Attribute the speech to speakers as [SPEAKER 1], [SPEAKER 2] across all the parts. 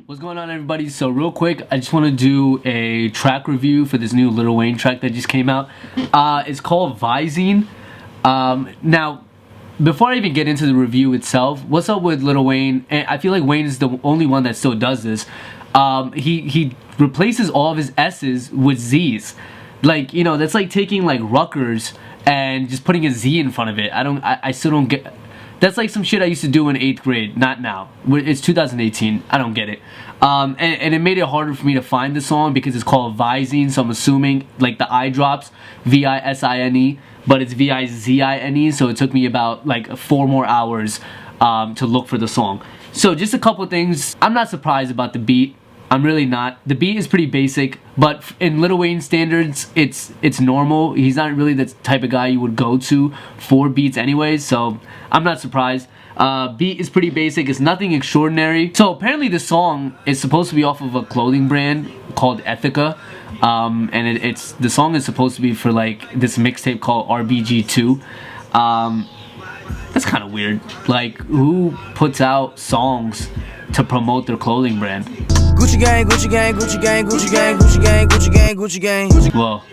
[SPEAKER 1] What's going on, everybody? So real quick, I just want to do a track review for this new Lil Wayne track that just came out. It's called Vizine. Now, before I even get into the review itself, what's up with Lil Wayne? And I feel like Wayne is the only one that still does this. He replaces all of his S's with Z's. Like, you know, that's like taking like Rutgers and just putting a Z in front of it. I still don't get. That's like some shit I used to do in 8th grade, not now. It's 2018, I don't get it. And it made it harder for me to find the song because it's called Vizine, so I'm assuming like the I drops, V-I-S-I-N-E, but it's V-I-Z-I-N-E, so it took me about like 4 more hours to look for the song. So just a couple things. I'm not surprised about the beat. I'm really not. The beat is pretty basic, but in Lil Wayne standards, it's normal. He's not really the type of guy you would go to for beats anyways, so I'm not surprised. Beat is pretty basic. It's nothing extraordinary. So apparently the song is supposed to be off of a clothing brand called Ethica, and the song is supposed to be for like this mixtape called RBG2. That's kind of weird. Like, who puts out songs to promote their clothing brand?
[SPEAKER 2] Gucci gang, Gucci gang, Gucci gang, Gucci gang, Gucci gang, Gucci gang, Gucci gang.
[SPEAKER 1] Well,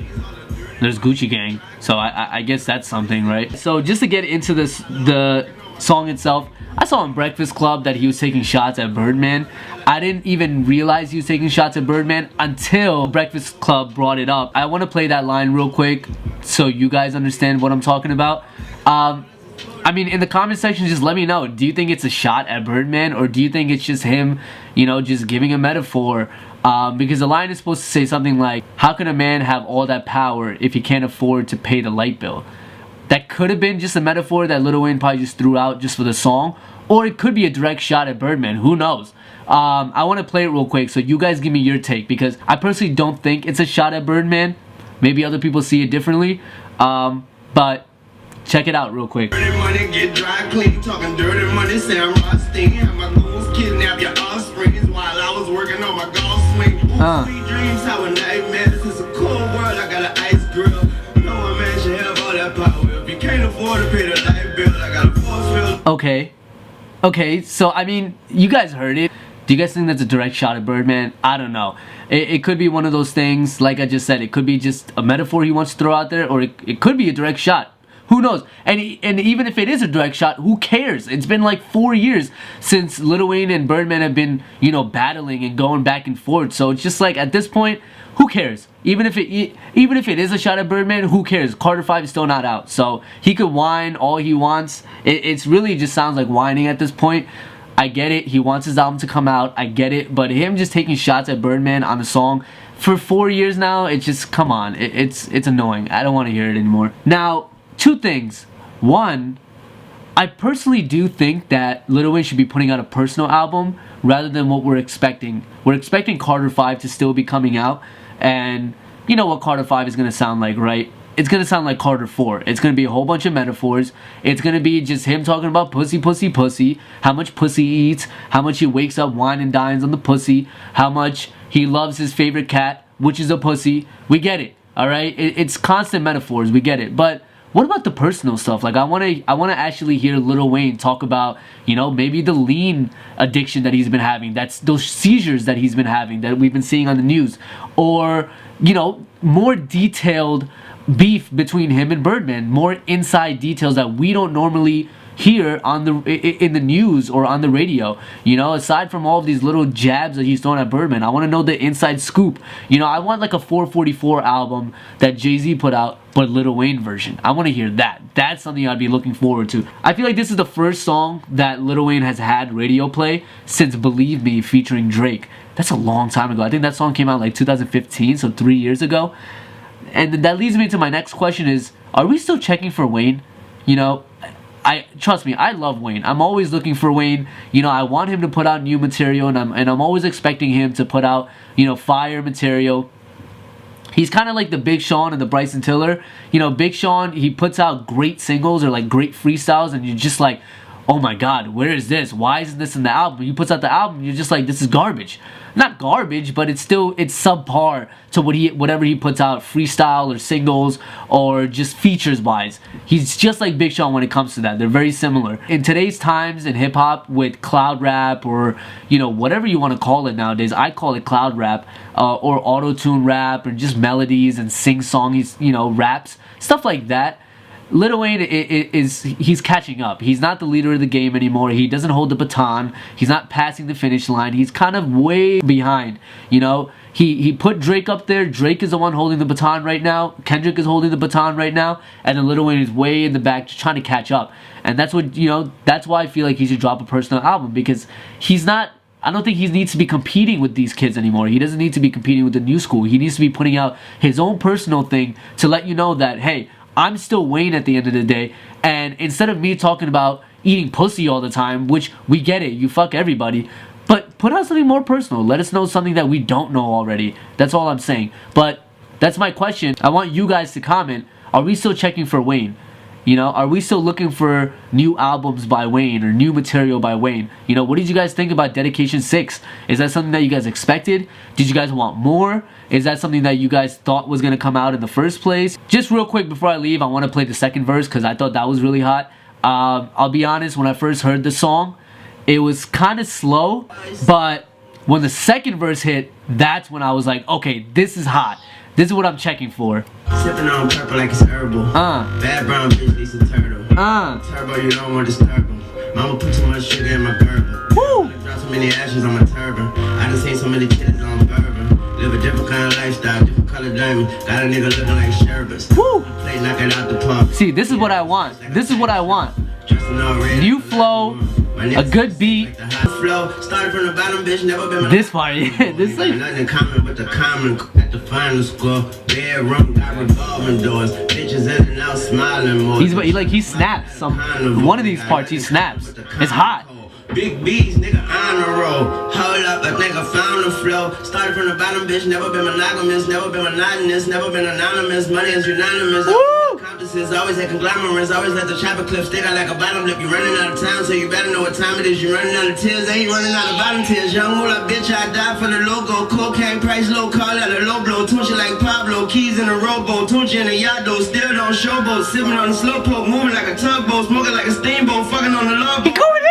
[SPEAKER 1] there's Gucci gang, so I guess that's something, right? So just to get into the song itself, I saw in Breakfast Club that he was taking shots at Birdman. I didn't even realize he was taking shots at Birdman until Breakfast Club brought it up. I want to play that line real quick so you guys understand what I'm talking about. I mean, in the comment section, just let me know. Do you think it's a shot at Birdman, or do you think it's just him, you know, just giving a metaphor? Because the line is supposed to say something like, how can a man have all that power if he can't afford to pay the light bill? That could have been just a metaphor that Lil Wayne probably just threw out just for the song, or it could be a direct shot at Birdman. Who knows? I want to play it real quick so you guys give me your take, because I personally don't think it's a shot at Birdman. Maybe other people see it differently, but check it out real quick.
[SPEAKER 3] Dirty money, get dry clean, talking dirty money, say I'm rusting. Have my goons kidnap your offsprings while I was working on my golf swing. Sweet dreams, how a nightmare. This is a cool world, I got an ice grill. No one man should have all that power. If you can't afford to pay the light bill, I got a force field.
[SPEAKER 1] Okay, so I mean, you guys heard it. Do you guys think that's a direct shot at Birdman? I don't know. It could be one of those things, like I just said. It could be just a metaphor he wants to throw out there, or it could be a direct shot. Who knows? And even if it is a direct shot, who cares? It's been like 4 years since Lil Wayne and Birdman have been, you know, battling and going back and forth. So it's just like, at this point, who cares? Even if it is a shot at Birdman, who cares? Carter 5 is still not out, so he could whine all he wants. It's really just sounds like whining at this point. I get it. He wants his album to come out. I get it. But him just taking shots at Birdman on a song for 4 years now, it's just, come on. It's annoying. I don't want to hear it anymore. Now, 2 things. One, I personally do think that Lil Wayne should be putting out a personal album rather than what we're expecting. We're expecting Carter 5 to still be coming out, and you know what Carter 5 is going to sound like, right? It's going to sound like Carter 4. It's going to be a whole bunch of metaphors. It's going to be just him talking about pussy, pussy, pussy, how much pussy he eats, how much he wakes up, wine and dines on the pussy, how much he loves his favorite cat, which is a pussy. We get it, all right? It's constant metaphors. We get it. But what about the personal stuff? Like, I want to actually hear Lil Wayne talk about, you know, maybe the lean addiction that he's been having. That's those seizures that he's been having that we've been seeing on the news, or, you know, more detailed beef between him and Birdman, more inside details that we don't normally hear in the news or on the radio. You know, aside from all of these little jabs that he's throwing at Birdman, I want to know the inside scoop. You know, I want like a 444 album that Jay-Z put out, but Lil Wayne version. I want to hear that. That's something I'd be looking forward to. I feel like this is the first song that Lil Wayne has had radio play since Believe Me featuring Drake. That's a long time ago. I think that song came out like 2015, so 3 years ago. And that leads me to my next question is, are we still checking for Wayne? You know, trust me, I love Wayne. I'm always looking for Wayne. You know, I want him to put out new material, and I'm always expecting him to put out, you know, fire material. He's kind of like the Big Sean and the Bryson Tiller. You know, Big Sean, he puts out great singles or like great freestyles, and you're just like, oh my god, where is this? Why isn't this in the album? He puts out the album, you're just like, this is garbage. Not garbage, but it's subpar to whatever he puts out, freestyle or singles or just features wise. He's just like Big Sean when it comes to that. They're very similar. In today's times in hip hop with cloud rap or, you know, whatever you want to call it nowadays, I call it cloud rap or auto-tune rap or just melodies and sing-song, you know, raps, stuff like that. Lil Wayne he's catching up. He's not the leader of the game anymore. He doesn't hold the baton. He's not passing the finish line. He's kind of way behind. You know, he put Drake up there. Drake is the one holding the baton right now. Kendrick is holding the baton right now, and then Lil Wayne is way in the back just trying to catch up. And that's what, you know, that's why I feel like he should drop a personal album, because he's not. I don't think he needs to be competing with these kids anymore. He doesn't need to be competing with the new school. He needs to be putting out his own personal thing to let you know that, hey, I'm still Wayne at the end of the day, and instead of me talking about eating pussy all the time, which we get it, you fuck everybody, but put out something more personal. Let us know something that we don't know already. That's all I'm saying. But that's my question. I want you guys to comment. Are we still checking for Wayne? You know, are we still looking for new albums by Wayne or new material by Wayne? You know, what did you guys think about Dedication 6? Is that something that you guys expected? Did you guys want more? Is that something that you guys thought was going to come out in the first place? Just real quick before I leave, I want to play the second verse because I thought that was really hot. I'll be honest, when I first heard the song, it was kind of slow, but when the second verse hit, that's when I was like, okay, this is hot. This is what I'm checking for.
[SPEAKER 3] Sipping on purple like it's herbal. Bad brown bitch needs a turtle. Turbo, you don't want this turbo. Mama put too much sugar in my bourbon.
[SPEAKER 1] Woo!
[SPEAKER 3] Drop so many ashes on my turban. I done seen so many kids on bourbon. Live a different kind of lifestyle, different color diamond. Got a nigga looking like sherbets.
[SPEAKER 1] Woo!
[SPEAKER 3] Play knocking out the park.
[SPEAKER 1] See, this is what I want. This is what I want. New flow, a good beat.
[SPEAKER 3] Started from the bottom, bitch, never been
[SPEAKER 1] this part, yeah, this like
[SPEAKER 3] nothing common but the common at the final score. Bedroom got revolving doors, bitches in and out smiling more.
[SPEAKER 1] He snaps. One of these parts he snaps. It's hot.
[SPEAKER 3] Big B's, nigga, on the roll. Hold up, a nigga found the flow. Started from the bottom, bitch, never been monogamous, never been monotonous, never been anonymous. Money is unanimous. Accomplices, always had conglomerates, always let the chopper clip stick out like a bottom lip. You running out of time, so you better know what time it is. You running out of tears, ain't running out of volunteers. Young moolah, bitch, I die for the logo. Cocaine price low, call out a low blow. Tunchi like Pablo, keys in a rowboat. Tunchi in a yacht, though, still don't showboat. Sipping on the slow poke, moving like a tugboat, smoking like a steamboat, fucking on the log. He going in!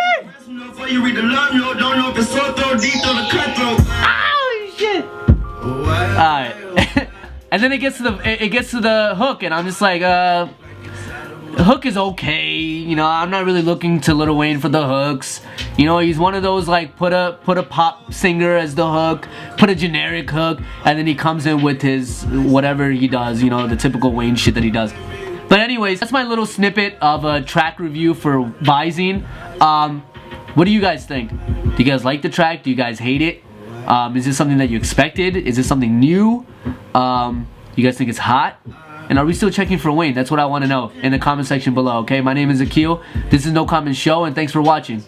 [SPEAKER 3] Before you read the love note, don't know if it's so throw deep or the cutthroat.
[SPEAKER 1] Oh shit! Alright. And then it gets to the hook, and I'm just like, the hook is okay. You know, I'm not really looking to Lil Wayne for the hooks. You know, he's one of those like put a pop singer as the hook, put a generic hook, and then he comes in with his whatever he does. You know, the typical Wayne shit that he does. But anyways, that's my little snippet of a track review for Vizine. What do you guys think? Do you guys like the track? Do you guys hate it? Is this something that you expected? Is this something new? You guys think it's hot? And are we still checking for Wayne? That's what I want to know in the comment section below, okay? My name is Akil. This is No Comment Show, and thanks for watching.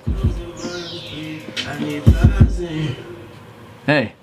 [SPEAKER 1] Hey.